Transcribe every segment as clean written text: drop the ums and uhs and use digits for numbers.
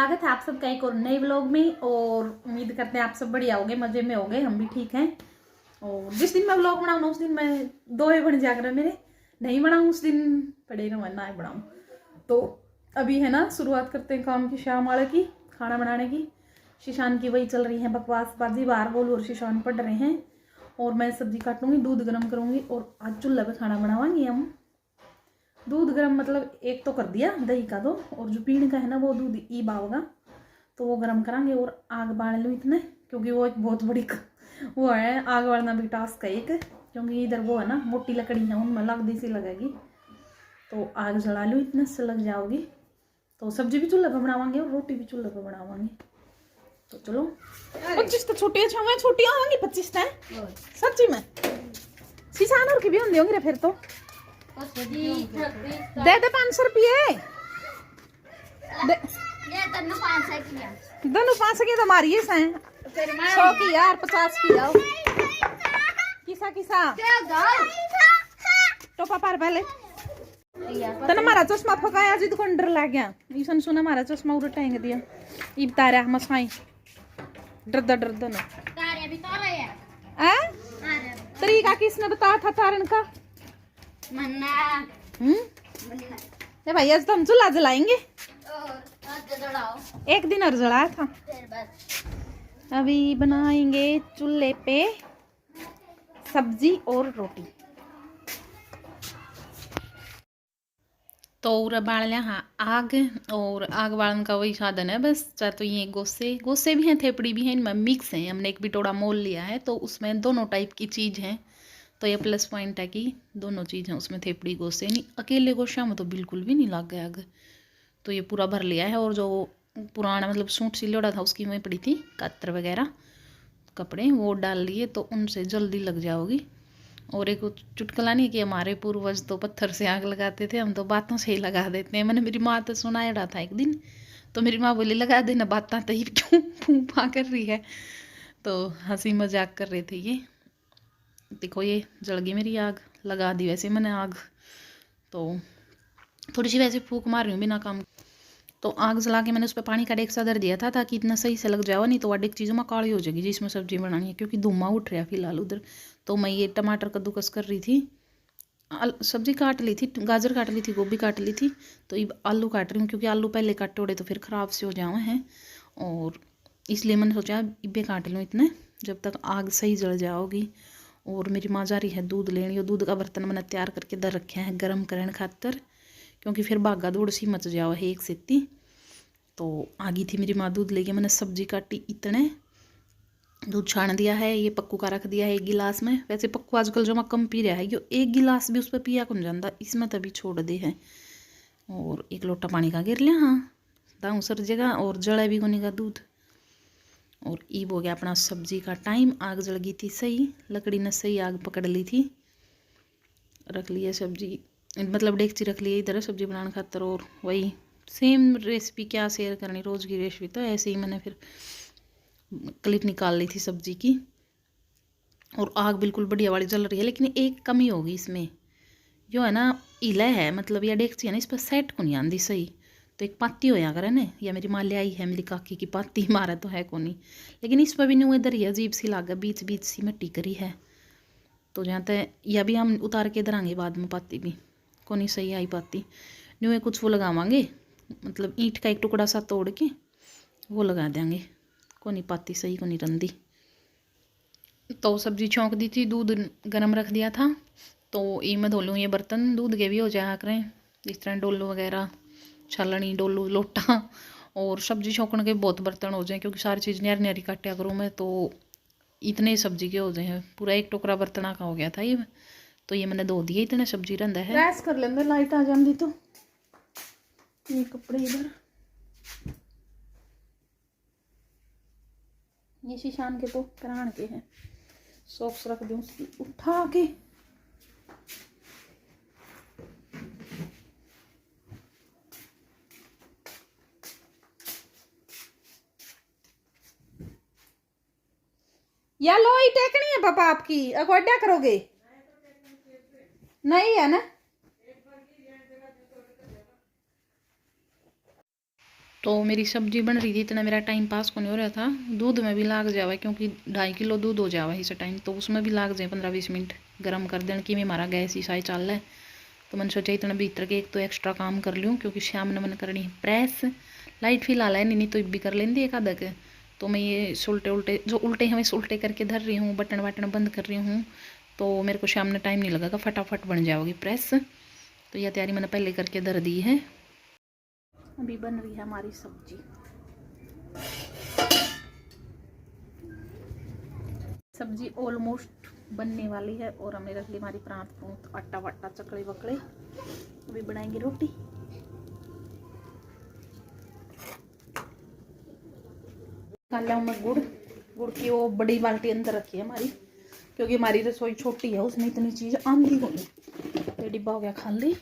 स्वागत है आप सबका एक और नए व्लॉग में। और उम्मीद करते हैं आप सब बढ़िया होगे, मजे में होगे, हम भी ठीक हैं। और जिस दिन मैं व्लॉग बनाऊँ ना उस दिन मैं दो ही बन जाकर मेरे नहीं बनाऊँ, उस दिन पड़ेगा मैं ना बनाऊँ। तो अभी है ना शुरुआत करते हैं काम की, शाम वाले की, खाना बनाने की। शीशान की वही चल रही है बकवासबाजी, बाहर बोल और शीशान पढ़ रहे हैं और मैं सब्जी काटूंगी, दूध गर्म करूंगी और आज चूल्हे पे खाना बनावाएंगे हम। दूध गर्म मतलब एक तो कर दिया दही का दो, और जो पीने का है ना वो दूध ईबा होगा तो वो गर्म करांगे। और आग बाल लूँ इतने, क्योंकि वो एक बहुत बड़ी वो है, आग बालना भी टास्क है एक, क्योंकि इधर वो है ना मोटी लकड़ी है, उनमें लगदी सी लगेगी। तो आग जला लूँ, इतने से लग जाओगी। तो सब्जी भी चूल्हे पर बनावांगे और रोटी भी चूल्हे पर बनावांगे। तो चलो 25 तो छुट्टियां छुट्टियां होंगी 25 है सच्ची में। शीशान और की भी होंगी फिर तो दे दे 500 रुपये दोनों 500 की तो मारिए 100 की यार 50 की आओ किसा किसा टोपा पार पहले तने मारा चश्मा फकाया जी दुकान डर लग गया। ईसन सुना मारा चश्मा उड़ टांग दिया ई तारा मसाई डरदा ना तारे भी तारा है तरीका किसने बताया था तारन का मन्ना ए भाई आज तो हम चूल्हा जलाएंगे एक दिन और जलाया था। अभी बनाएंगे चूल्हे पे सब्जी और रोटी। तो उरा बाल लिया हाँ आग, और आग बालन का वही साधन है बस। चाहे तो ये गोसे भी हैं, थेपड़ी भी हैं, इनमें मिक्स हैं। हमने एक बिटोड़ा मोल लिया है तो उसमें दोनों टाइप की चीज़ हैं। तो ये प्लस पॉइंट है कि दोनों चीज़ हैं उसमें, थेपड़ी गोसे नहीं। अकेले गोशा में तो बिल्कुल भी नहीं लग गया आग। तो ये पूरा भर लिया है। और जो पुराना मतलब सूट सिलोड़ा था उसकी में पड़ी थी कतर वगैरह कपड़े, वो डाल लिए तो उनसे जल्दी लग जाओगी। और एक चुटकुला नहीं कि हमारे पूर्वज तो पत्थर से आग लगाते थे, हम तो बातों से ही लगा देते हैं। मैंने मेरी माँ तो सुनाया रहा था एक दिन, तो मेरी माँ बोली लगा देना बातें, तो ही क्यों फूफा कर रही है। तो हंसी मजाक कर रहे थे ये। देखो ये जल गई मेरी आग, लगा दी वैसे मैंने आग। तो थोड़ी सी वैसे फूक मार रही हूँ बिना काम। तो आग जला के मैंने उस पर पानी का डेक्सा धर दिया था ताकि इतना सही से लग जाओ, नहीं तो वह चीज़ों में काली हो जाएगी जिसमें सब्जी बनानी है, क्योंकि धुआं उठ रहा है फिलहाल उधर। तो मैं ये टमाटर कद्दूकस कर रही थी, सब्जी काट ली थी, गाजर काट ली थी, गोभी काट ली थी। तो ये आलू काट रही हूँ, क्योंकि आलू पहले काटे उड़े तो फिर ख़राब से हो जाए हैं, और इसलिए मैंने सोचा इब्बे काट लूँ इतने जब तक आग सही जल जाओगी। और मेरी माँ जा रही है दूध लेनी, और दूध का बर्तन मैंने तैयार करके दर रखे हैं गर्म करने खातर, क्योंकि फिर भागा दौड़ सी मच जाओ है एक सेती। तो आ गई थी मेरी माँ दूध लेके। मैंने सब्जी काटी, इतने दूध छान दिया है, ये पक्कू का रख दिया है एक गिलास में। वैसे पक्कू आजकल जो मैं कम पी रहा है, यो एक गिलास भी उस पर पिया कौन जाता, इसमें तभी छोड़ दे है। और एक लोटा पानी का गिर लिया, हाँ दाऊ सर जगह, और जड़ा भी कोनी का दूध। और ईब हो गया अपना सब्जी का टाइम। आग जल गई थी सही, लकड़ी ने सही आग पकड़ ली थी। रख लिया सब्जी, मतलब डेगची रख ली इधर सब्जी बनाने खातर। और वही सेम रेसिपी क्या शेयर करनी, रोज़ की रेसिपी, तो ऐसे ही मैंने फिर क्लिप निकाल ली थी सब्जी की। और आग बिल्कुल बढ़िया वाली जल रही है, लेकिन एक कमी होगी इसमें, जो है ना इला है मतलब या डेगची है ना, इस पर सेट को नहीं आती सही। तो एक पाती होया करे ना, या मेरी माँ ले आई है मेरी काकी की पाती, मारा तो है को नहीं, लेकिन इस पर भी नहीं इधर ही अजीब सी लागा, बीच बीच सी मिट्टी करी है। तो जहाँ तक या भी हम उतार के इधर आएंगे बाद में, पाती भी को नहीं सही आई पाती। न्यू कुछ वो लगावांगे, मतलब ईंट का एक टुकड़ा सा तोड़ के वो लगा देंगे, को नहीं पाती सही को नहीं रंदी। तो सब्जी छौंक दी थी, दूध गर्म रख दिया था। तो ये मैं धो लूँ ये बर्तन, दूध के भी हो जाया करें इस तरह, डोलू वगैरह, छलनी, डोलू, लोटा। और सब्जी छौंकने के बहुत बर्तन हो जाए, क्योंकि सारी चीज़ न्यारी न्यारी काटा करूँ मैं, तो इतने सब्जी के हो जाए, पूरा एक टोकरा बर्तना का हो गया था ये। तो ये मैंने धो दिए, इतने सब्जी रंधा है। गैस कर लेंगे, लाइट आ जाती तो। ये कपड़े इधर, ये शीशान के तो करान के हैं, सॉक्स रख दूँ उसकी उठा के। या लो ही टेकनी है पापा आपकी, अगोड्या करोगे नहीं है ना। तो मेरी सब्जी बन रही थी, इतना मेरा टाइम पास को नहीं हो रहा था। दूध में भी लाग जावा क्योंकि 2.5 किलो दूध हो जावा इस टाइम, तो उसमें भी लाग जाए 15-20 मिनट गर्म कर देने की। मैं हमारा गैस ही साई चल रहा है, तो मैंने सोचा इतना भीतर के एक तो एक्स्ट्रा काम कर लूँ, क्योंकि शाम ने मैंने करनी प्रेस। लाइट फिलहाल है नहीं तो भी कर लेंदी एक आधा के। तो मैं ये उल्टे उल्टे जो उल्टे हैं वैसे उल्टे करके धर रही हूँ, बटन वटन बंद कर रही हूँ, तो मेरे को शाम में टाइम नहीं लगेगा, फटाफट बन जाएगी प्रेस। तो यह तैयारी मैंने पहले करके धर दी है। अभी बन रही है हमारी सब्जी। सब्जी ऑलमोस्ट बनने वाली है और हमने रख ली हमारी प्रांत प्रूत आटा वाटा चकड़े वकड़े। अभी बनाएंगे रोटी। डाल मैं गुड़ की वो बड़ी बाल्टी अंदर रखी है हमारी, क्योंकि हमारी रसोई छोटी है, उसमें इतनी चीज आंधी को नहीं। ये डिब्बा हो गया खाली।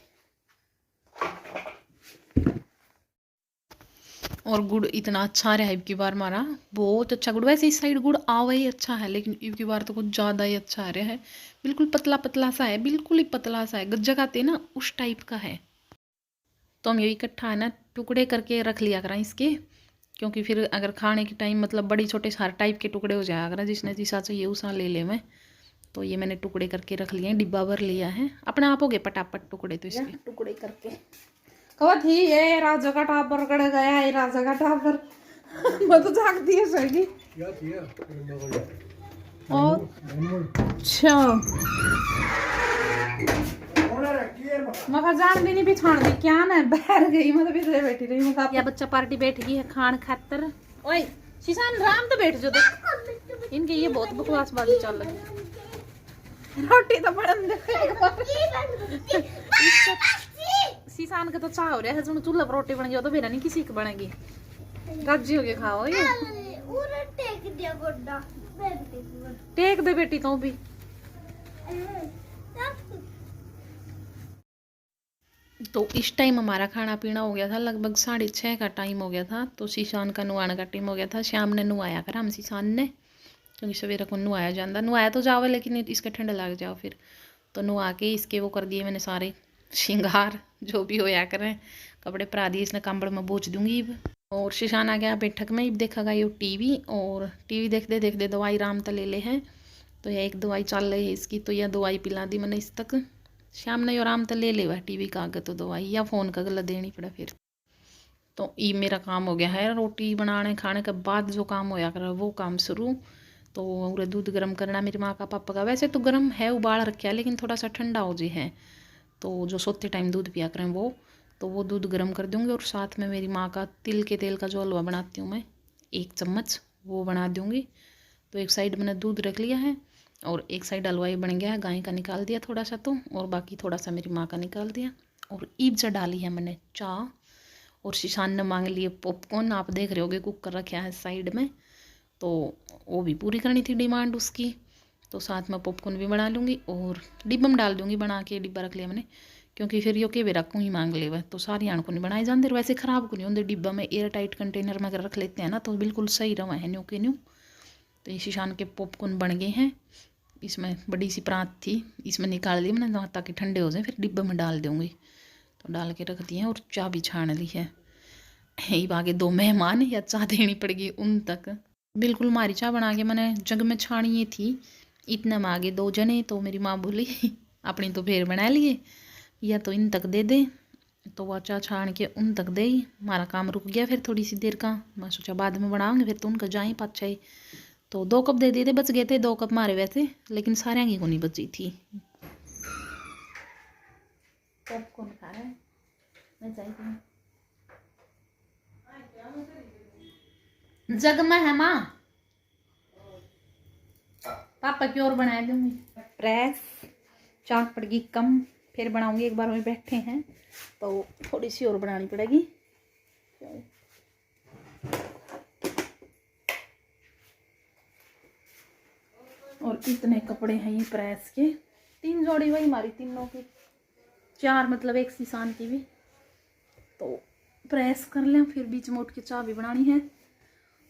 और गुड़ इतना अच्छा रहा की बार हमारा, बहुत अच्छा गुड़। वैसे इस साइड गुड़ आवा ही अच्छा है, लेकिन की बार तो कुछ ज़्यादा ही अच्छा आ रहा है। बिल्कुल पतला पतला सा है, बिल्कुल ही पतला सा है, जगाते ना उस टाइप का है। तो हम ये इकट्ठा है ना टुकड़े करके रख लिया करा इसके, क्योंकि फिर अगर खाने के टाइम मतलब बड़ी छोटे हर टाइप के टुकड़े हो जाया करा, जिसने जिसा चाहिए उसा ले ले मैं। तो ये मैंने टुकड़े करके रख लिए हैं, डिब्बा भर लिया है। अपने आप हो गए पटापट टुकड़े, तो इसके टुकड़े करके कवा थी ये राजा का टापर कड़ गया, ये राजा का टापर मैं तो जागती है सही। और अच्छा मगर जान भी नहीं बिछाण दी क्या ना बैठ गई, मैं तो भीतर बैठी रही हूं। या बच्चा पार्टी बैठ गई है खान खातर। ओए शीशान राम तो बैठ जो देख, इनके ये बहुत बकवासबाजी चल रही है। रोटी तो बड़न दे शीशान का तो चाह हो रहा है, जो चूल्हा पर रोटी बन गई तो मेरा नहीं किसी की बनेगी। राजी हो गए खाओ ये टेक दे बेटी तो भी। तो इस टाइम हमारा खाना पीना हो गया था, लगभग 6:30 का टाइम हो गया था। तो शीशान का नुआने का टाइम हो गया था। शाम ने नुआया कर हम शीशान ने, क्योंकि सवेरे को नुआया जाता, नुआया तो जाओ लेकिन इसके ठंडा लग जाओ फिर। तो नुआ के इसके वो कर दिए मैंने सारे श्रृंगार जो भी होया करें, कपड़े परा दिए, इसने कंबल में बोझ दूंगी। और शीशान आ गया बैठक में, अब देखेगा ये टीवी, और टीवी देखते देखते दवाई राम तो ले ले है। तो यह एक दवाई चल रही है इसकी, तो यह दवाई पिला दी मैंने इस तक। शाम ने आराम तो ले ले वह टीवी का आगे तो दवाई या फ़ोन का गला देनी पड़ा फिर। तो ये मेरा काम हो गया है, रोटी बनाने खाने के बाद जो काम होया कर वो काम शुरू। तो पूरा दूध गर्म करना मेरी माँ का पापा का, वैसे तो गर्म है उबाल रखा है, लेकिन थोड़ा सा ठंडा हो जाए है। तो जो सोते टाइम दूध पिया करें वो, तो वो दूध गर्म कर दूँगी। और साथ में मेरी माँ का तिल के तेल का जो हलवा बनाती हूँ मैं 1 चम्मच, वो बना दूँगी। तो एक साइड मैंने दूध रख लिया है और एक साइड हलवा ही बन गया है, गाय का निकाल दिया थोड़ा सा, तो और बाकी थोड़ा सा मेरी माँ का निकाल दिया। और ईब से डाली है मैंने चाय, और शीशान ने मांग लिए पॉपकॉर्न। आप देख रहे होगे कुकर रखा है साइड में, तो वो भी पूरी करनी थी डिमांड उसकी। तो साथ में पॉपकॉर्न भी बना लूँगी और डिब्बा में डाल दूँगी, बना के डिब्बा रख लिया मैंने, क्योंकि फिर यो के वे रखूँ ही मांग ले वह, तो सारी आण को नहीं बनाए जाते, वैसे ख़राब को नहीं होंगे। डिब्बा में एयर टाइट कंटेनर में अगर रख लेते हैं ना तो बिल्कुल सही रवा है न्यू के न्यू। तो ये शीशान के पॉपकॉर्न बन गए हैं। इसमें बड़ी सी प्रांत थी, इसमें निकाल दी मैंने ताकि ठंडे हो जाए, फिर डिब्बे में डाल दूँगी। तो डाल के रख दिए हैं और चाय भी छान ली है। यही आगे 2 मेहमान या चाय देनी पड़ेगी उन तक। बिल्कुल हमारी चाय बना के मैंने जग में छानी थी, इतने में आगे 2 जने। तो मेरी माँ बोली अपनी तो फिर बना लिए, या तो इन तक दे दे। तो वह चाय छान के उन तक दे, हमारा काम रुक गया फिर थोड़ी सी देर का। मैं सोचा बाद में बनाऊँगी, फिर तो उनका जाए 5-6। तो 2 कप दे दिए थे, बच गए थे 2 कप मारे वैसे, लेकिन सारे की को नहीं बची थी। पॉपकॉर्न खा रहे हैं, मैं चाहिए जग में है माँ, पापा की और बना दूंगी। प्रेस चाक पड़ेगी कम, फिर बनाऊंगी। एक बार में बैठे हैं तो थोड़ी सी और बनानी पड़ेगी। और इतने कपड़े हैं ये प्रेस के, 3 जोड़ी वही हमारी तीनों की, 4 मतलब एक शीशान की भी। तो प्रेस कर लें, फिर बीच में उठ के चाय भी बनानी है।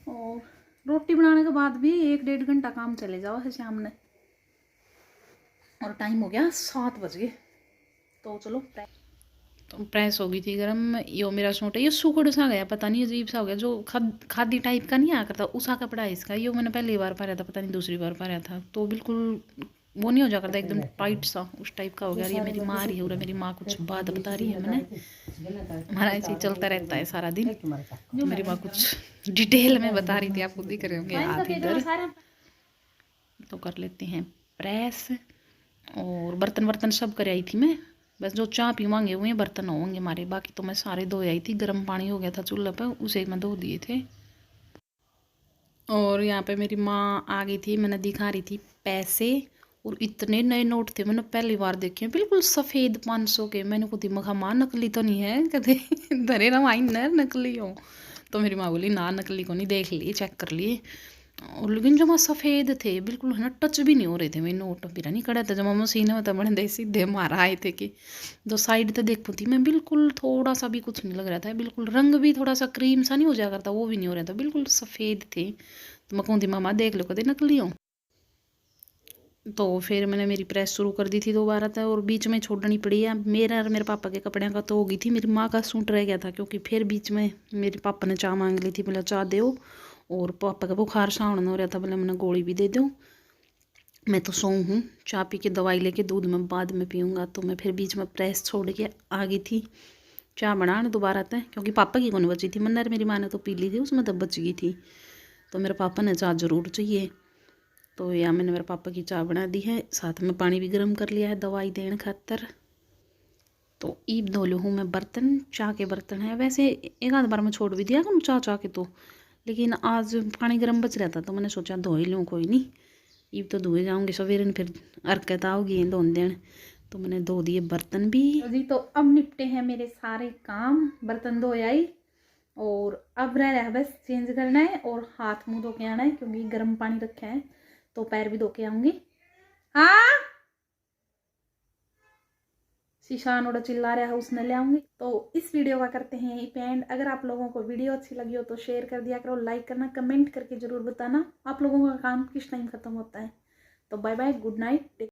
और रोटी बनाने के बाद भी 1-1.5 घंटा काम चले जाओ है शाम ने। और टाइम हो गया 7 बज गए। तो चलो तो प्रेस हो गई थी गर्म। यो मेरा सूट है, ये सूखड़ सा गया, पता नहीं अजीब सा हो गया, जो खादी टाइप का नहीं आ करता उसा कपड़ा है इसका। यो मैंने पहली बार पहना था, पता नहीं दूसरी बार पहना था, तो बिल्कुल वो नहीं हो जा करता, एकदम टाइट सा उस टाइप का हो गया। ये मेरी माँ आ रही है, और मेरी माँ कुछ बात बता रही है मैंने, हमारा ऐसे ही चलता रहता है सारा दिन। तो मेरी माँ कुछ डिटेल में बता रही थी, आपको दिख रहे होंगे हाथ इधर। तो कर लेते हैं प्रेस, और बर्तन वर्तन सब कर आई थी मैं, बस जो चाय पीवांगे हुए बर्तन होंगे हमारे, बाकी तो मैं सारे धो आई थी। गर्म पानी हो गया था चूल्हे पर, उसे मैं धो दिए थे। और यहाँ पे मेरी माँ आ गई थी, मैंने दिखा रही थी पैसे, और इतने नए नोट थे, मैंने पहली बार देखे, बिल्कुल सफ़ेद 500 के। मैंने को दिमाग माँ नकली तो नहीं है कदे धरे ना माई न नकली हो। तो मेरी माँ बोली ना नकली को नहीं, देख लिए चेक कर लिए। और लेकिन जमा सफ़ेद थे बिल्कुल, है ना, टच भी नहीं हो रहे थे मेरे नोट, फिर नहीं कड़ा था जमा मशीन में, तो बड़े सीधे मारा आए थे कि जो साइड तो देखती थी मैं, बिल्कुल थोड़ा सा भी कुछ नहीं लग रहा था, बिल्कुल रंग भी थोड़ा सा क्रीम सा नहीं हो जाया करता, वो भी नहीं हो रहा था, बिल्कुल सफ़ेद थे। तो मैं कहती मामा देख लो कदे नकली हो। तो फिर मैंने मेरी प्रेस शुरू कर दी थी दोबारा तक, और बीच में छोड़नी पड़ी है। मेरा और मेरे पापा के कपड़े का तो हो गई थी, मेरी माँ का सूट रह गया था, क्योंकि फिर बीच में मेरे पापा ने चाय मांग ली थी, बोला चाय दो, और पापा का बुखार सावण हो रहा था, बोले मैंने गोली भी दे दो, मैं तो सो हूँ, चाय पी के दवाई लेके दूध में बाद में पीऊँगा। तो मैं फिर बीच में प्रेस छोड़ के आ गई थी चाय बनाने दोबारा तय, क्योंकि पापा की कौन बची थी, मन्नर मेरी माँ ने तो पी ली थी, उसमें तब बच गई थी। तो मेरे पापा ने चाय ज़रूर चाहिए, तो यहाँ मैंने मेरे पापा की चाय बना दी है, साथ में पानी भी गर्म कर लिया है दवाई देने खातर। तो ईब धो लूँ हूँ मैं बर्तन, चाय के बर्तन है, वैसे एक आध बार मैं छोड़ भी दिया करूँ चाह के तो, लेकिन आज पानी गर्म बच रहा था, तो मैंने सोचा धो ही लूँ, कोई नहीं, ईब तो धोए जाऊँगी सवेरे, फिर हरकत आओगी धोन देन। तो मैंने धो दिए बर्तन भी जी। तो अब निपटे हैं मेरे सारे काम, बर्तन धो आई, और अब रह रहा है बस चेंज करना है और हाथ मुंह धो के आना है, क्योंकि गर्म पानी रखा है, तो पैर भी धो के आऊंगी। हाँ शीशान उड़ा चिल्ला रहा है, उसने ले आऊंगी। तो इस वीडियो का करते हैं एंड। अगर आप लोगों को वीडियो अच्छी लगी हो तो शेयर कर दिया करो, लाइक करना, कमेंट करके जरूर बताना आप लोगों का काम किस टाइम खत्म होता है। तो बाय बाय, गुड नाइट।